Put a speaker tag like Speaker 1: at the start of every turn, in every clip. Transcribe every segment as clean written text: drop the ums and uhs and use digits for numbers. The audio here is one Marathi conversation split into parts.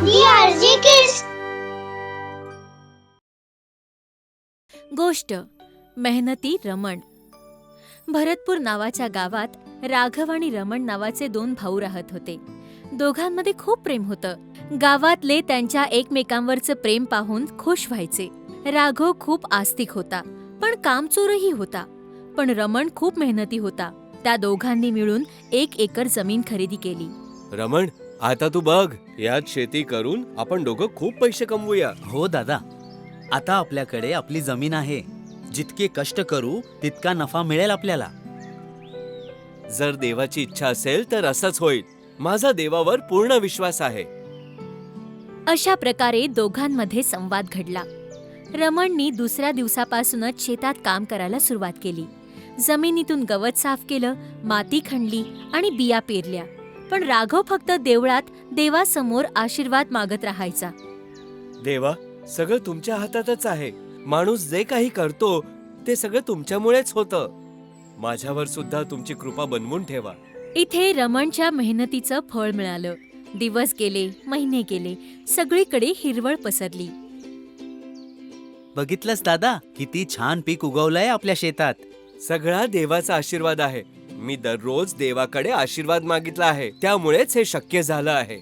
Speaker 1: DRG Kids.
Speaker 2: गोष्ट मेहनती रमण. भरतपूर नावाच्या गावात राघव आणि रमण नावाचे दोन भाऊ राहत होते. दोघांमध्ये खूप प्रेम होतं. गावातले त्यांच्या एकमेकांवरचं प्रेम पाहून खुश व्हायचे. राघव खूप आस्तिक होता, पण कामचोरही होता. पण रमण खूप मेहनती होता. त्या दोघांनी मिळून 1 एकर जमीन खरेदी केली.
Speaker 3: रमण, आता तू बघ, यात शेती करून आपण दोघं खूप पैसे कमवूया.
Speaker 4: हो दादा, आता आपल्याकडे आपली जमीन आहे. जितके कष्ट करू तितका नफा मिळेल आपल्याला.
Speaker 3: जर देवाची इच्छा असेल तर असंच होईल. माझा देवावर पूर्ण विश्वास आहे.
Speaker 2: अशा प्रकारे दोघांमध्ये संवाद घडला. रमणनी दुसऱ्या दिवसापासूनच शेतात काम करायला सुरुवात केली. जमिनीतून गवत साफ केलं, माती खणली आणि बिया पेरल्या. पण राघव फक्त देवळात देवासमोर आशीर्वाद मागत राहायचा.
Speaker 3: देवा, सगळं तुमच्या हातातच आहे. माणूस जे काही करतो ते सगळं तुमच्यामुळेच होतं. माझ्यावर सुद्धा तुमची कृपा बनवून ठेवा.
Speaker 2: इथे रमणच्या मेहनतीचं फळ मिळालं. दिवस गेले, महिने गेले, सगळीकडे हिरवळ पसरली.
Speaker 4: बघितलंस दादा, किती छान पीक उगवलंय आपल्या शेतात.
Speaker 3: सगळा देवाचा आशीर्वाद आहे. मी दररोज देवाकडे आशीर्वाद मागितला आहे, त्यामुळेच हे शक्य झालं आहे.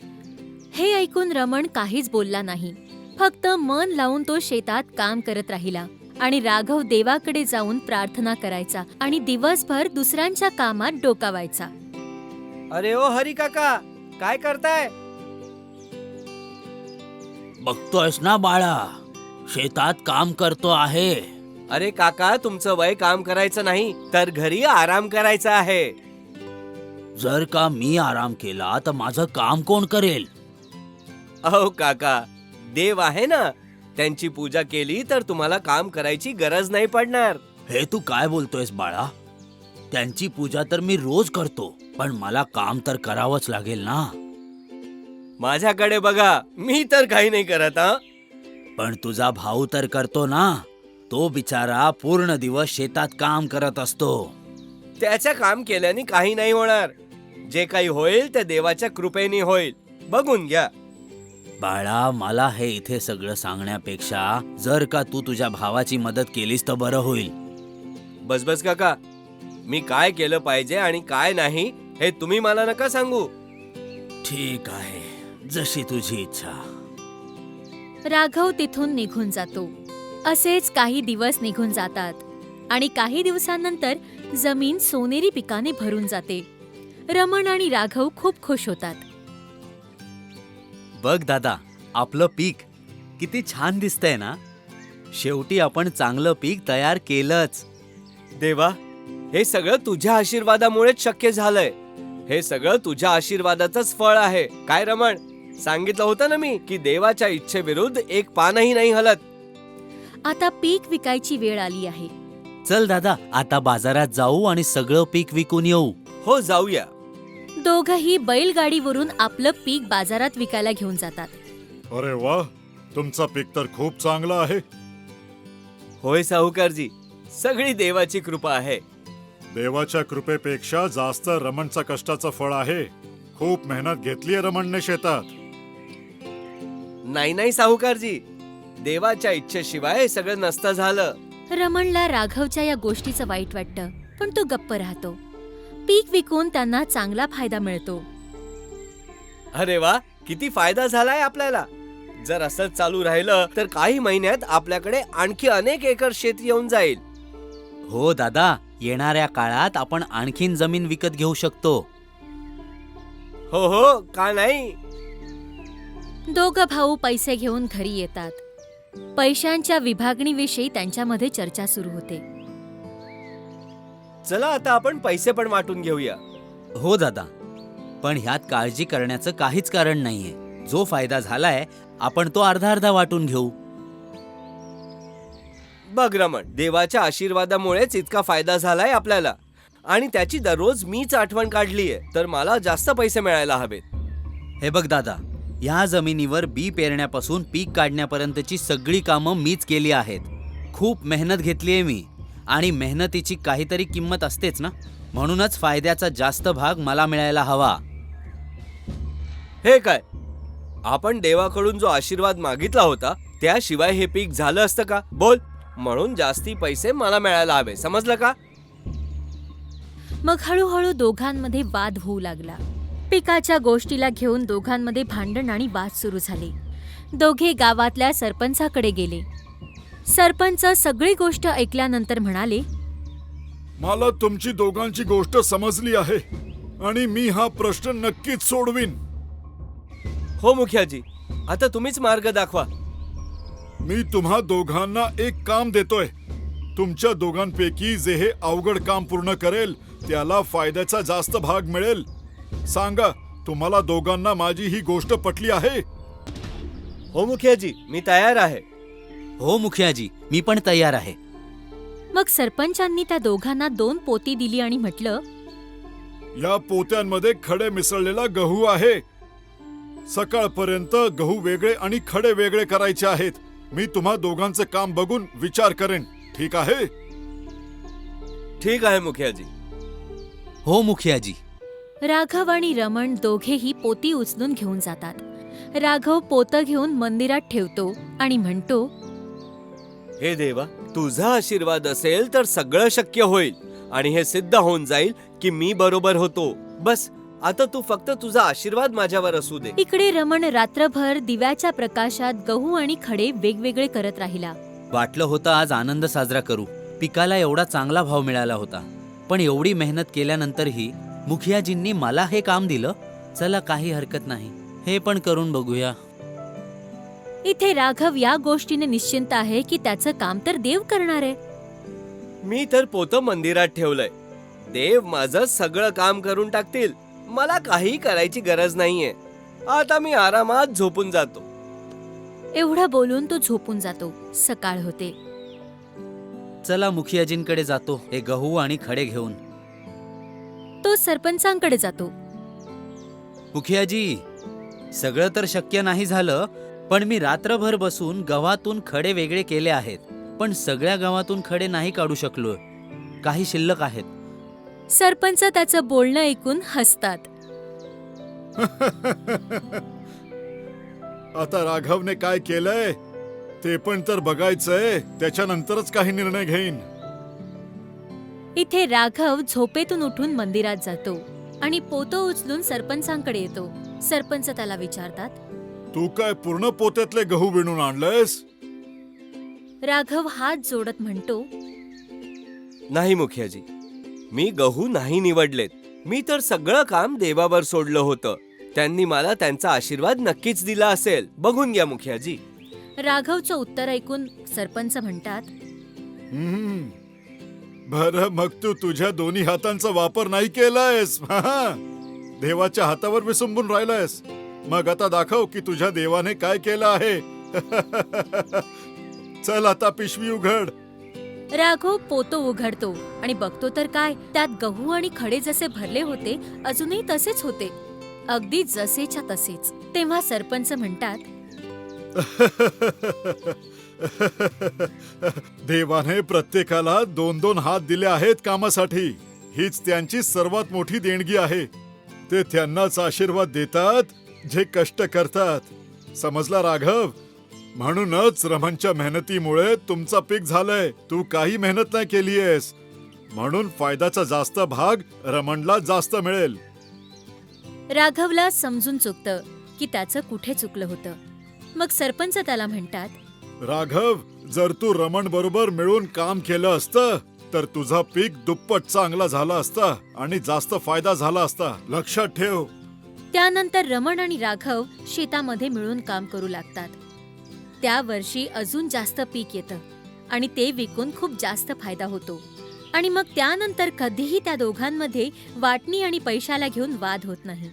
Speaker 2: हे ऐकून रमण काहीच बोलला नाही. फक्त मन लावून तो शेतात काम करत राहिला. आणि राघव देवाकडे जाऊन प्रार्थना करायचा आणि दिवसभर दुसऱ्यांच्या कामात डोकावायचा.
Speaker 3: अरे ओ हरी काका, काय करताय?
Speaker 4: बघतोयस ना बाळा, शेतात काम करतो आहे.
Speaker 3: अरे काका, तुमचं वय काम करायचं नाही तर घरी आराम करायचा आहे.
Speaker 4: जर का मी आराम केला तर माझं काम कोण करेल?
Speaker 3: अहो काका, देव आहे ना, त्यांची पूजा केली तर तुम्हाला काम करायची गरज नाही पडणार.
Speaker 4: हे तू काय बोलतोयस बाळा? त्यांची पूजा तर मी रोज करतो, पण मला काम तर करावंच लागेल ना.
Speaker 3: माझ्याकडे बघा, मी तर काही नाही करत.
Speaker 4: पण तुझा भाऊ तर करतो ना. तो बिचारा पूर्ण दिवस शेतात काम करत असतो.
Speaker 3: त्याच्या काम केल्याने काही नाही होणार. जे काही होईल ते देवाच्या कृपेने होईल. बघून घ्या.
Speaker 4: बाळा, मला हे इथे सगळं सांगण्यापेक्षा जर का तू तुझ्या भावाची मदत केलीस तर बरं होईल.
Speaker 3: बस बस काका, मी काय केलं पाहिजे आणि काय नाही हे तुम्ही मला नका सांगू.
Speaker 4: ठीक आहे, जशी तुझी इच्छा.
Speaker 2: राघव तिथून निघून जातो. असेच काही दिवस निघून जातात आणि काही दिवसांनंतर जमीन सोनेरी पिकाने भरून जाते. रमण आणि राघव खूप खुश होतात.
Speaker 4: बघ दादा, आपलं पीक किती छान दिसतंय ना. शेवटी आपण चांगलं पीक तयार केलंच.
Speaker 3: देवा, हे सगळं तुझ्या आशीर्वादामुळेच शक्य झालंय. हे सगळं तुझ्या आशीर्वादाचंच फळ आहे. काय रमण, सांगितलं होतं ना मी की देवाच्या इच्छेविरुद्ध एक पानही नाही हलत.
Speaker 2: आता पीक विकायची वेळ आली आहे.
Speaker 4: चल दादा, आता बाजारात जाऊ आणि सगळं पीक विकून येऊ.
Speaker 3: हो, जाऊया.
Speaker 2: दोघंही बैलगाडीवरून आपलं पीक बाजारात विकायला घेऊन जातात.
Speaker 5: अरे वा, तुमचं पीक तर खूप चांगलं आहे.
Speaker 3: होय साहुकारजी, सगळी देवाची कृपा आहे.
Speaker 5: देवाच्या कृपेपेक्षा जास्त रमणच्या कष्टाचं फळ आहे. खूप मेहनत घेतलीये रमणने शेतात.
Speaker 3: नाही नाही साहुकारजी, देवाच्या इच्छेशिवाय हे सगळं नसतं झालं.
Speaker 2: रमणला राघवच्या या गोष्टीचं वाईट वाटतं, पण तो गप्प राहतो. पीक विकून त्यांना चांगला फायदा मिळतो.
Speaker 3: अरे वा, किती फायदा झालाय आपल्याला. जर असंच चालू राहिलं तर काही महिन्यात आपल्याकडे आणखी अनेक एकर शेती येऊन जाईल.
Speaker 4: हो दादा, येणाऱ्या काळात आपण आणखीन जमीन विकत घेऊ शकतो.
Speaker 3: हो हो, का नाही.
Speaker 2: दोघं भाऊ पैसे घेऊन घरी येतात. पैशांच्या विभागणीविषयी त्यांच्यामध्ये चर्चा सुरू होते.
Speaker 3: चला आता आपण पैसे पण वाटून घेऊया.
Speaker 4: हो दादा, पण ह्यात काळजी करण्याचं काहीच कारण नाहीये. जो फायदा झालाय आपण तो अर्धा अर्धा वाटून घेऊ.
Speaker 3: बघ रमण, देवाच्या आशीर्वादामुळेच इतका फायदा झालाय आपल्याला आणि त्याची दररोज मीच आठवण काढलीये, तर मला जास्त पैसे मिळायला हवेत.
Speaker 4: हे बघ दादा, ह्या जमिनीवर बी पेरण्यापासून पीक काढण्यापर्यंतची सगळी कामं मीच केली आहेत. खूप मेहनत घेतलीये मी आणि मेहनतीची काहीतरी किंमत असतेच ना. म्हणूनच फायद्याचा जास्त भाग मला मिळायला हवा.
Speaker 3: हे काय, आपण देवाकडून जो आशीर्वाद मागितला होता त्याशिवाय हे पीक झालं असतं का? बोल. म्हणून जास्ती पैसे मला मिळायला हवे, समजलं का?
Speaker 2: मग हळूहळू दोघांमध्ये वाद होऊ लागला. पिकाच्या गोष्टीला घेऊन दोघांमध्ये भांडण आणि वाद सुरू झाले. दोघे गावातल्या सरपंचाकडे गेले. सरपंच सगळी गोष्ट ऐकल्यानंतर म्हणाले,
Speaker 5: मला तुमची दोघांची गोष्ट समजली आहे आणि मी हा प्रश्न नक्कीच सोडवीन.
Speaker 3: हो मुखियाजी, आता तुम्हीच मार्ग दाखवा.
Speaker 5: मी तुम्हा दोघांना एक काम देतोय. तुमच्या दोघांपैकी जे हे अवघड काम पूर्ण करेल त्याला फायद्याचा जास्त भाग मिळेल. सांगा, तुम्हाला दोघांना माझी ही गोष्ट पटली आहे?
Speaker 3: हो मुखियाजी, मी तयार आहे.
Speaker 4: हो मुखियाजी, मी पण तयार आहे.
Speaker 2: मग सरपंचांनी त्या दोघांना 2 पोती दिली आणि म्हटलं,
Speaker 5: या पोत्यांमध्ये खडे मिसळलेला गहू आहे. सकाळपर्यंत गहू वेगळे आणि खडे वेगळे करायचे आहेत. मी तुम्हा दोघांचे काम बघून विचार करेन, ठीक आहे?
Speaker 3: ठीक आहे मुखियाजी.
Speaker 4: हो मुखियाजी.
Speaker 2: राघव आणि रमण दोघेही पोती उचलून घेऊन जातात. राघव पोतं घेऊन मंदिरात ठेवतो आणि म्हणतो,
Speaker 3: हे देवा, तुझा आशीर्वाद असेल तर सगळं शक्य होईल आणि हे सिद्ध होऊन जाईल की मी बरोबर होतो. बस आता तू फक्त तुझा आशीर्वाद माझ्यावर असू दे.
Speaker 2: इकडे रमण रात्रभर दिव्याच्या प्रकाशात गहू आणि खडे वेगवेगळे करत राहिला.
Speaker 4: वाटलं होतं आज आनंद साजरा करू. पिकाला एवढा चांगला भाव मिळाला होता. पण एवढी मेहनत केल्यानंतरही मुखियाजींनी मला हे काम दिलं. चला, काही हरकत नाही, हे पण करून बघूया.
Speaker 2: इथे राघव या गोष्टीने निश्चिंत आहे की त्याचं काम तर देव करणार आहे.
Speaker 3: मी तर पोतं मंदिरात ठेवलंय. देव माझं सगळं काम करून टाकतील. मला काही करायची गरज नाहीये. आता मी आरामात झोपून जातो.
Speaker 2: एवढं बोलून तो झोपून जातो. सकाळ होते.
Speaker 4: चला मुखियाजींकडे जातो हे गहू आणि खडे घेऊन.
Speaker 2: तो सरपंचांकडे जातो.
Speaker 4: मुखियाजी, सगळं तर शक्य नाही झालं, पण मी रात्रभर बसून गव्हातून खडे वेगळे केले आहेत. पण सगळ्या गव्हातून खडे नाही काढू शकलो. काही शिल्लक आहेत.
Speaker 2: सरपंच त्याचं बोलणं ऐकून हसतात.
Speaker 5: आता राघवने काय केलंय ते पण तर बघायचंय. त्याच्यानंतरच काही निर्णय घेईन.
Speaker 2: इथे राघव झोपेतून उठून मंदिरात जातो आणि पोतं उचलून सरपंचांकडे येतो. सरपंच त्याला विचारतात,
Speaker 5: तू काय पूर्ण पोत्यातले गहू विणून आणलंयस?
Speaker 2: राघव हात जोडत म्हणतो,
Speaker 3: नाही मुखियाजी, मी गहू नाही निवडलेत. मी तर सगळं काम देवावर सोडलं होतं. त्यांनी मला त्यांचा आशीर्वाद नक्कीच दिला असेल. बघून घ्या मुखियाजी.
Speaker 2: राघवचं उत्तर ऐकून सरपंच म्हणतात,
Speaker 5: बरं, मग तू तुझ्या दोन्ही हातांचा वापर नाही केलायस. देवाच्या हातावर विसंबून राहिलायस. मग आता दाखव की तुझ्या देवाने काय केलं आहे. चल, आता पिशवी उघड.
Speaker 2: राघव पोतं उघडतो आणि बघतो तर काय, त्यात गहू आणि खडे जसे भरले होते अजूनही तसेच होते, अगदी जसेच्या तसेच. तेव्हा सरपंच म्हणतात,
Speaker 5: देवाने प्रत्येकाला 2-2 हात दिले आहेत कामासाठी. हीच त्यांची सर्वात मोठी देणगी आहे. ते त्यांनाच आशीर्वाद देतात जे कष्ट करतात. समजला राघव? म्हणूनच रमणच्या मेहनतीमुळे तुमचा पीक झालंय. तू काही मेहनत नाही केलीयस, म्हणून फायद्याचा जास्त भाग रमणला जास्त मिळेल.
Speaker 2: राघवला समजून चुकतं की त्याचं कुठे चुकलं होतं. मग सरपंच त्याला म्हणतात,
Speaker 5: राघव, जर तू रमण बरोबर मिळून काम केलं असतं तर तुझा पीक दुप्पट चांगला झाला असता आणि जास्त फायदा झाला असता. लक्षात ठेव.
Speaker 2: त्यानंतर रमण आणि राघव शेतामध्ये मिळून काम करू लागतात. त्या वर्षी अजून जास्त पीक येतं आणि ते विकून खूप जास्त फायदा होतो. आणि मग त्यानंतर कधीही त्या दोघांमध्ये वाटणी आणि पैशाला घेऊन वाद होत नाही.